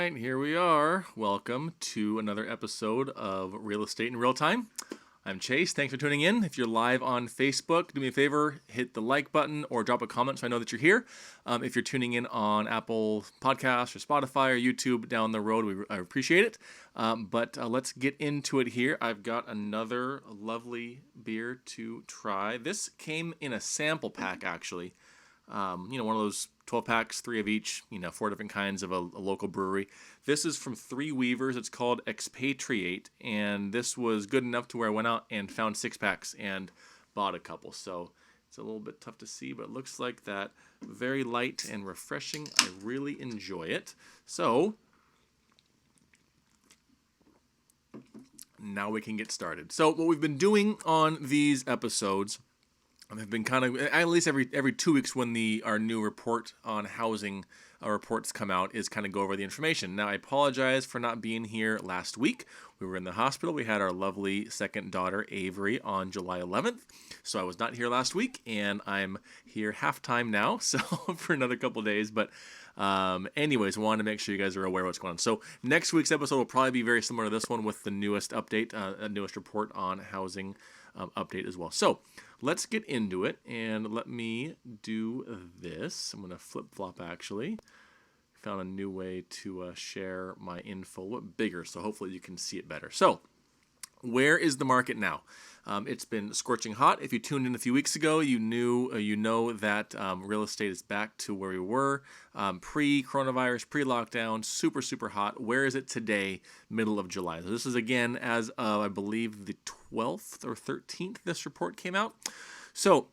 right, here we are. Welcome to another episode of Real Estate in Real Time. I'm Chase. Thanks for tuning in. If you're live on Facebook, do me a favor, hit the like button or drop a comment so I know that you're here. If you're tuning in on Apple Podcasts or Spotify or YouTube down the road, I appreciate it. But let's get into it here. I've got another lovely beer to try. This came in a sample pack, actually. One of those 12 packs, 3 of each, 4 different kinds of a local brewery. This is from Three Weavers. It's called Expatriate, and this was good enough to where I went out and found 6 packs and bought a couple. So it's a little bit tough to see, but it looks like that. Very light and refreshing. I really enjoy it. So now we can get started. So what we've been doing on these episodes, I've been kind of, at least every 2 weeks when our new report on housing reports come out, is kind of go over the information. Now, I apologize for not being here last week. We were in the hospital. We had our lovely second daughter, Avery, on July 11th. So I was not here last week, and I'm here half-time now, so for another couple days. But anyways, I wanted to make sure you guys are aware of what's going on. So next week's episode will probably be very similar to this one with the newest update, newest report on housing update as well. So let's get into it, and let me do this. I'm going to flip-flop, actually. Found a new way to share my info a little bit bigger, so hopefully you can see it better. So where is the market now? It's been scorching hot. If you tuned in a few weeks ago, you know that real estate is back to where we were pre-coronavirus, pre-lockdown, super, super hot. Where is it today, middle of July? So this is, again, as of, I believe, the 12th or 13th, this report came out. So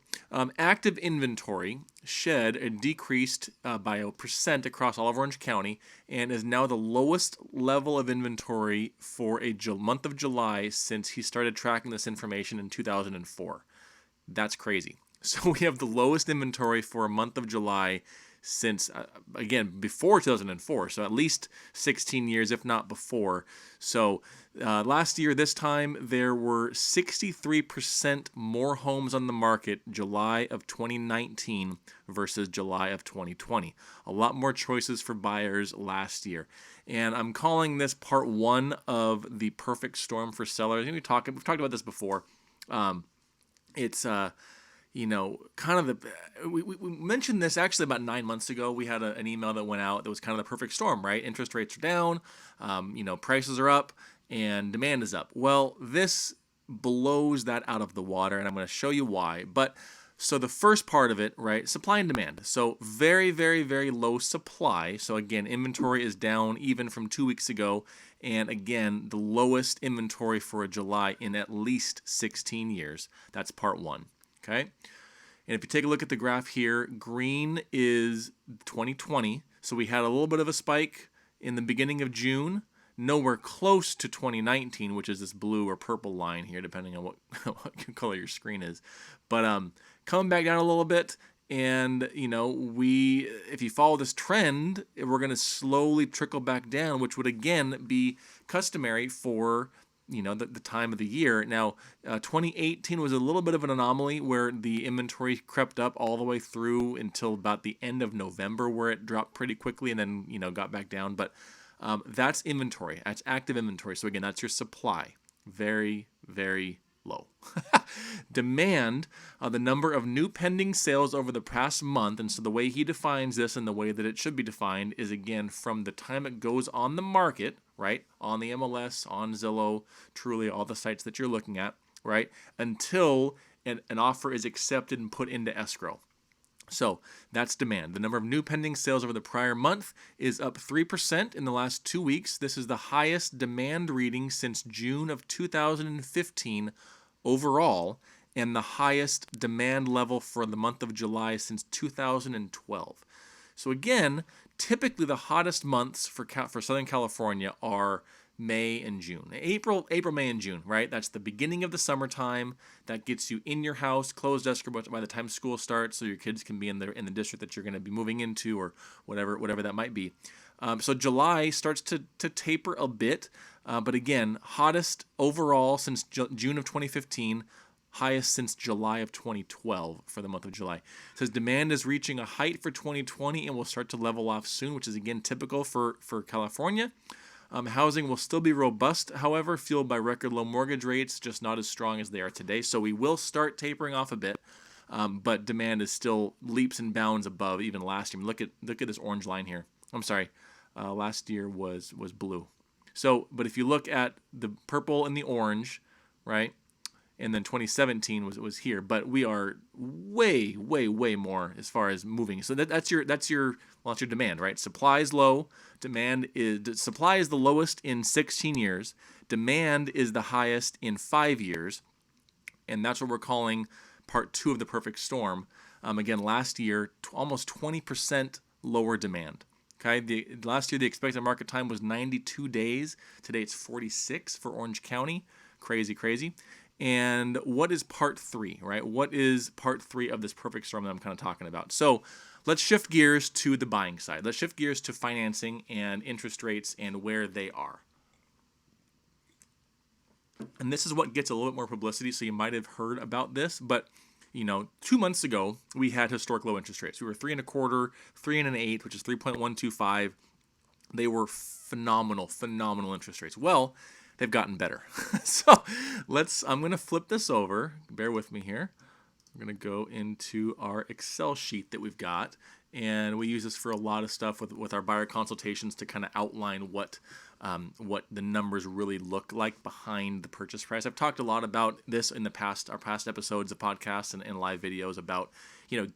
active inventory shed decreased by 1% across all of Orange County and is now the lowest level of inventory for a month of July since he started tracking this information in 2004. That's crazy. So we have the lowest inventory for a month of July since, again, before 2004, so at least 16 years, if not before. So last year, this time, there were 63% more homes on the market July of 2019 versus July of 2020. A lot more choices for buyers last year. And I'm calling this part one of the perfect storm for sellers. We've talked about this before. It's kind of we mentioned this actually about 9 months ago. We had an email that went out that was kind of the perfect storm, right? Interest rates are down, prices are up, and demand is up. Well, this blows that out of the water, and I'm going to show you why. But so the first part of it, right, supply and demand. So very, very, very low supply. So again, inventory is down even from 2 weeks ago. And again, the lowest inventory for a July in at least 16 years. That's part one. Okay, and if you take a look at the graph here, green is 2020. So we had a little bit of a spike in the beginning of June, nowhere close to 2019, which is this blue or purple line here, depending on what color your screen is. But coming back down a little bit, and if you follow this trend, we're going to slowly trickle back down, which would again be customary for the time of the year. Now, 2018 was a little bit of an anomaly where the inventory crept up all the way through until about the end of November, where it dropped pretty quickly and then, got back down. But that's inventory. That's active inventory. So again, that's your supply. Very, very low. Demand, the number of new pending sales over the past month, and so the way he defines this and the way that it should be defined is, again, from the time it goes on the market, right, on the MLS, on Zillow, Trulia, all the sites that you're looking at, right, until an offer is accepted and put into escrow. So that's demand. The number of new pending sales over the prior month is up 3% in the last 2 weeks. This is the highest demand reading since June of 2015 overall, and the highest demand level for the month of July since 2012. So again, typically the hottest months for Southern California are May and June. April, May, and June, right? That's the beginning of the summertime. That gets you in your house, closed escrow by the time school starts, so your kids can be in the district that you're going to be moving into, or whatever that might be. So July starts to taper a bit, but again, hottest overall since June of 2015. highest since July of 2012 for the month of July. It says demand is reaching a height for 2020 and will start to level off soon, which is again typical for California. Housing will still be robust, however, fueled by record low mortgage rates, just not as strong as they are today. So we will start tapering off a bit, but demand is still leaps and bounds above even last year. Look at this orange line here. I'm sorry, last year was blue. So, but if you look at the purple and the orange, right, and then 2017 was here, but we are way more as far as moving. So that's your demand, right? Supply is low, supply is the lowest in 16 years, demand is the highest in 5 years, and that's what we're calling part 2 of the perfect storm. Again, last year almost 20% lower demand. Okay, last year the expected market time was 92 days. Today it's 46 for Orange County. Crazy. And what is part 3, right? What is part 3 of this perfect storm that I'm kind of talking about? So let's shift gears to the buying side. Let's shift gears to financing and interest rates and where they are. And this is what gets a little bit more publicity, so you might have heard about this, but 2 months ago, we had historic low interest rates. We were 3.25, 3.125, which is 3.125. They were phenomenal interest rates. Well, they've gotten better. So I'm going to flip this over. Bear with me here. I'm going to go into our Excel sheet that we've got, and we use this for a lot of stuff with our buyer consultations to kind of outline what the numbers really look like behind the purchase price. I've talked a lot about this in our past episodes of podcasts and live videos about,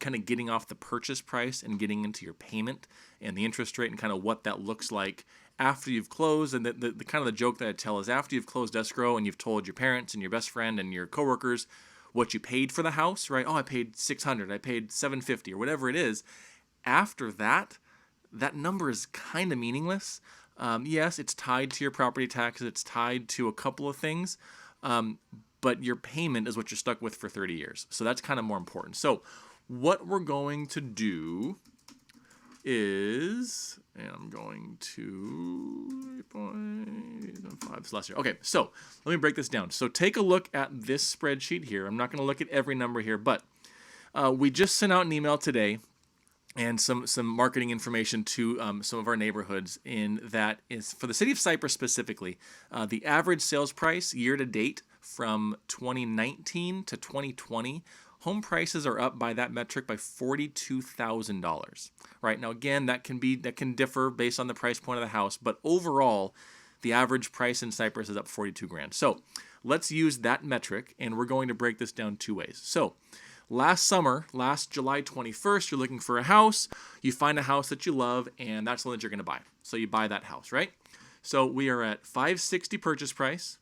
kind of getting off the purchase price and getting into your payment and the interest rate and kind of what that looks like after you've closed. And the kind of the joke that I tell is after you've closed escrow and you've told your parents and your best friend and your coworkers what you paid for the house, right? Oh, I paid $600, I paid $750 or whatever it is. After that number is kind of meaningless. Yes, it's tied to your property taxes. It's tied to a couple of things, but your payment is what you're stuck with for 30 years. So that's kind of more important. So what we're going to do is, and I'm going to 8.5 last year. Okay, so let me break this down. So take a look at this spreadsheet here. I'm not going to look at every number here, but we just sent out an email today and some marketing information to some of our neighborhoods. In that is for the city of Cypress specifically, the average sales price year to date from 2019 to 2020, home prices are up by that metric by $42,000. Right now, again, that can differ based on the price point of the house, but overall, the average price in Cypress is up $42,000. So let's use that metric, and we're going to break this down 2 ways. So last July 21st, you're looking for a house. You find a house that you love, and that's the one that you're going to buy. So you buy that house, right? So we are at $560 purchase price.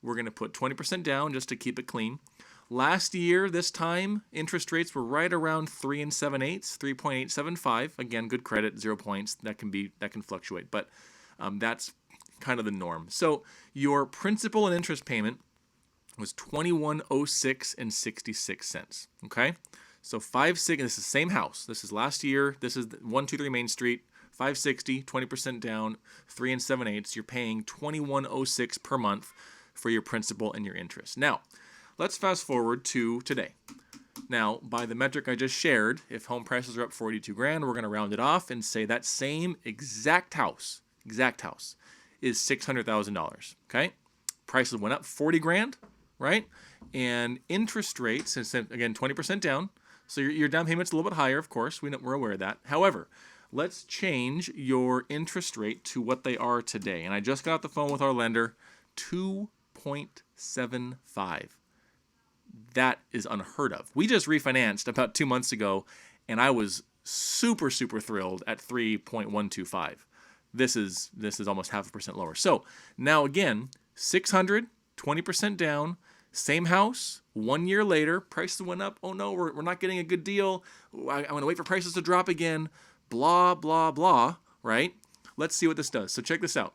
We're going to put 20% down just to keep it clean. Last year, this time, interest rates were right around 3 7/8, 3.875. Again, good credit, 0 points. That can fluctuate, but that's kind of the norm. So your principal and interest payment was $21.0666. Okay, so 560. This is the same house. This is last year. This is 123 Main Street. 560, 20% down, 3 7/8. You're paying $21.06 per month for your principal and your interest. Now, let's fast forward to today. Now, by the metric I just shared, if home prices are up $42,000, we're going to round it off and say that same exact house is $600,000. Okay, prices went up $40,000. Right? And interest rates, again, 20% down. So your down payment's a little bit higher, of course. We're aware of that. However, let's change your interest rate to what they are today. And I just got off the phone with our lender, 2.75. That is unheard of. We just refinanced about 2 months ago, and I was super thrilled at 3.125. This is almost 0.5% lower. So now again, 600, 20% down, same house, 1 year later, prices went up. Oh no, we're not getting a good deal. I'm going to wait for prices to drop again. Blah, blah, blah, right? Let's see what this does. So check this out,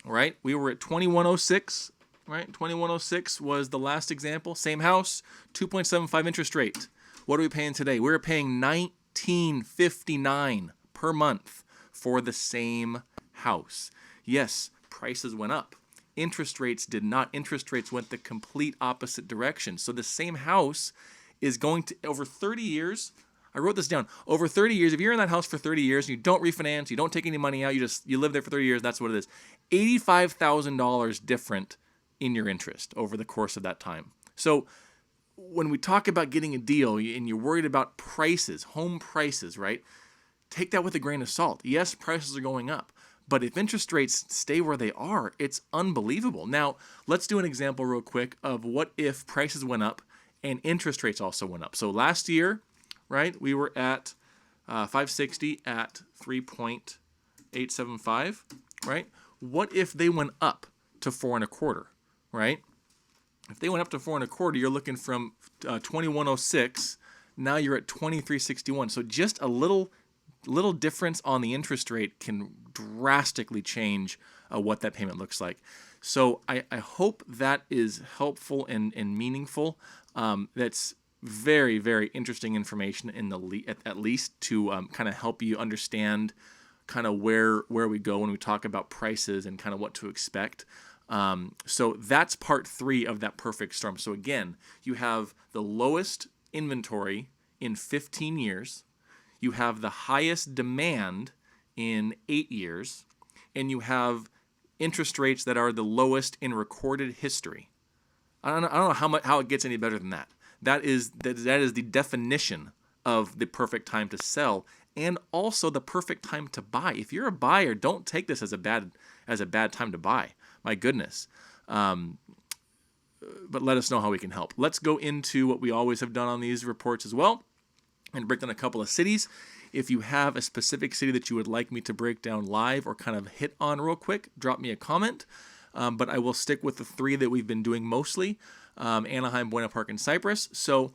all right? We were at 2106, right? 2106 was the last example. Same house, 2.75 interest rate. What are we paying today? We're paying $19.59 per month for the same house. Yes, prices went up. interest rates did not. Interest rates went the complete opposite direction. So the same house is going to, over 30 years, I wrote this down, over 30 years, if you're in that house for 30 years and you don't refinance, you don't take any money out, you live there for 30 years, that's what it is. $85,000 different in your interest over the course of that time. So when we talk about getting a deal and you're worried about prices, home prices, right? Take that with a grain of salt. Yes, prices are going up, but if interest rates stay where they are, it's unbelievable. Now, let's do an example real quick of what if prices went up and interest rates also went up. So last year, right, we were at 560 at 3.875, right? What if they went up to 4.25, right? If they went up to 4.25, you're looking from 2106. Now you're at 2361. So just a little difference on the interest rate can drastically change what that payment looks like. So I hope that is helpful and meaningful. That's very, very interesting information at least to kind of help you understand kind of where we go when we talk about prices and kind of what to expect. So that's part 3 of that perfect storm. So again, you have the lowest inventory in 15 years, you have the highest demand in 8 years, and you have interest rates that are the lowest in recorded history. I don't know how it gets any better than that. That is the definition of the perfect time to sell, and also the perfect time to buy. If you're a buyer, don't take this as a bad time to buy. My goodness. But let us know how we can help. Let's go into what we always have done on these reports as well and break down a couple of cities. If you have a specific city that you would like me to break down live or kind of hit on real quick, drop me a comment. But I will stick with the 3 that we've been doing mostly, Anaheim, Buena Park, and Cypress. So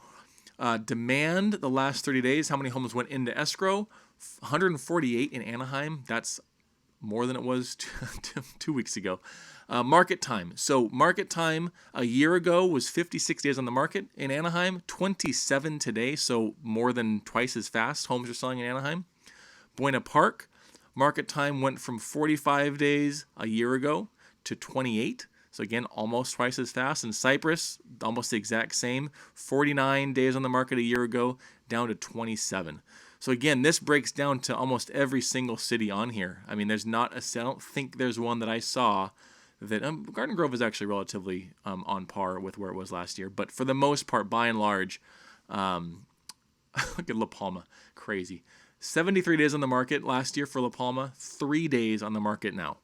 demand the last 30 days, how many homes went into escrow? 148 in Anaheim. That's more than it was 2 weeks ago. Market time. So market time a year ago was 56 days on the market in Anaheim, 27 today, so more than twice as fast homes are selling in Anaheim. Buena Park, market time went from 45 days a year ago to 28. So again, almost twice as fast. And Cypress, almost the exact same, 49 days on the market a year ago, down to 27. So again, this breaks down to almost every single city on here. I mean, I don't think there's one that I saw that Garden Grove is actually relatively on par with where it was last year. But for the most part, by and large, look at La Palma, crazy. 73 days on the market last year for La Palma, 3 days on the market now.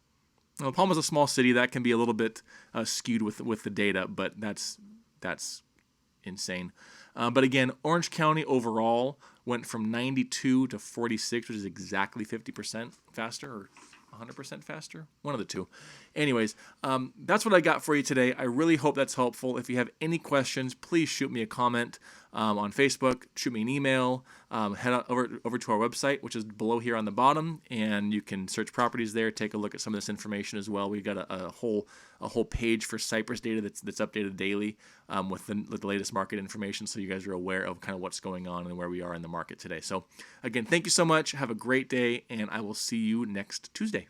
Now, La Palma's a small city, that can be a little bit skewed with the data, but that's insane. But again, Orange County overall went from 92 to 46, which is exactly 50% faster, or 100% faster, one of the two. Anyways, that's what I got for you today. I really hope that's helpful. If you have any questions, please shoot me a comment on Facebook, shoot me an email, head over to our website, which is below here on the bottom, and you can search properties there, take a look at some of this information as well. We've got a whole page for Cypress data that's updated daily with the latest market information, so you guys are aware of kind of what's going on and where we are in the market today. So again, thank you so much. Have a great day, and I will see you next Tuesday.